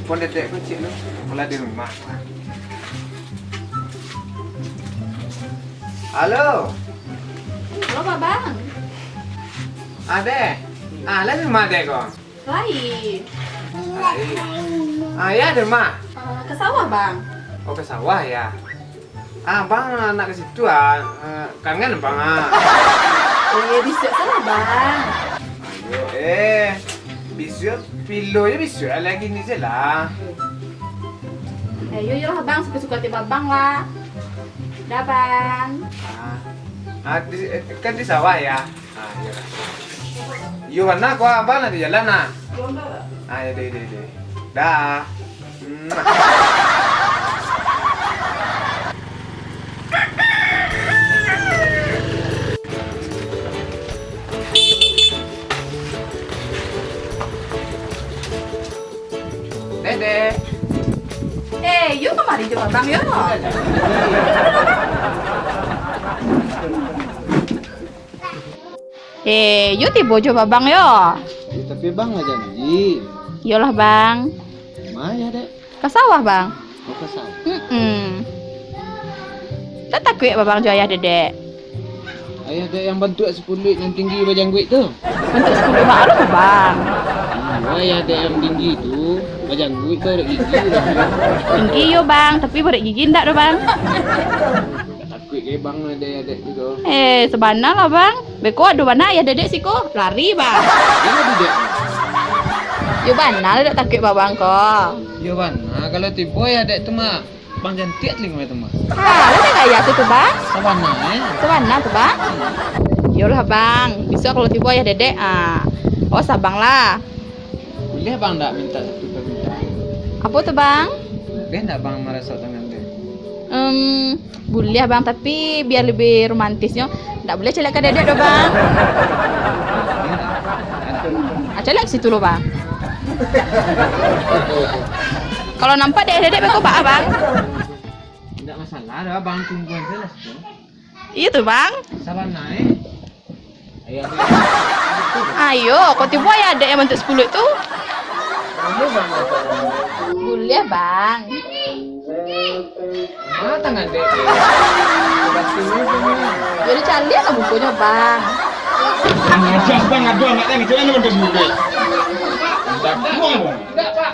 telepon dedek kecil lu, mulai di rumah. Halo, Halo Pak Bang. adek. Lah di rumah adek kok. Lain. Ya di rumah. Ke sawah Bang. Oh ke sawah ya. Bang anak ke situ kangen bang Bisa salah Bang. Ayo bisa pilonya bisa lagi nih lah. Yuk lah Bang, suka-suka tiba Bang lah. Dah Bang. Kan di sawah ya. Iya. Yo mana kok abang nanti jalan ya deh. Dah. Dede. Yuk kemari coba Bang yuk. Yuk tiba coba Bang yuk. Tapi bang nggak janji. Yolah Bang. Maya dek. Ke sawah Bang. Mau ke sawah. Tak takut ya Bang Jaya Dedek. Ayah dek yang bantu 10 yang tinggi bajang guit tu. Untuk 10 maklum Bang. Ayah dek yang tinggi tu bajang guit tu ada gigi. Tinggi yo Bang, tapi berat gigi ndak do Bang. Takut ke bang dek tu tu. Sebenarnya lah Bang. Beko ada mana ya Dedek sih kok lari Bang. Dia ada dek. Yo banal dak takut Bang kok. Ya bang, kalau tiba ya dek tu mah bang cantik lagi tu mah. Lalu tak kayak situ Bang. Sabana Sebenarnya tuh Bang. Yo lah Bang. Bisa kalau tiba ya Dedek Oh sabang lah. Boleh bang tak minta satu permintaan? Apa tuh Bang? Boleh tak bang merasa tangan dek? Boleh Bang, tapi biar lebih romantisnya ndak boleh celak ke Dedek do Bang. Celak situ lo Bang. Kalau nampak Dedek beko Pak Bang. Tidak masalah, dah bang tungguan jelas tu. Iya tuh Bang. Sabana Ayah Ayo, kau tiba ya ada yang bentuk 10 itu? boleh bang. Boleh Bang. Mana tangan dek? Bantu ni semua. Jadi cari lah bukunya Bang. Ngajak bang, ngadu anak yang itu yang bentuk buku. Tak buang. Tidak pak.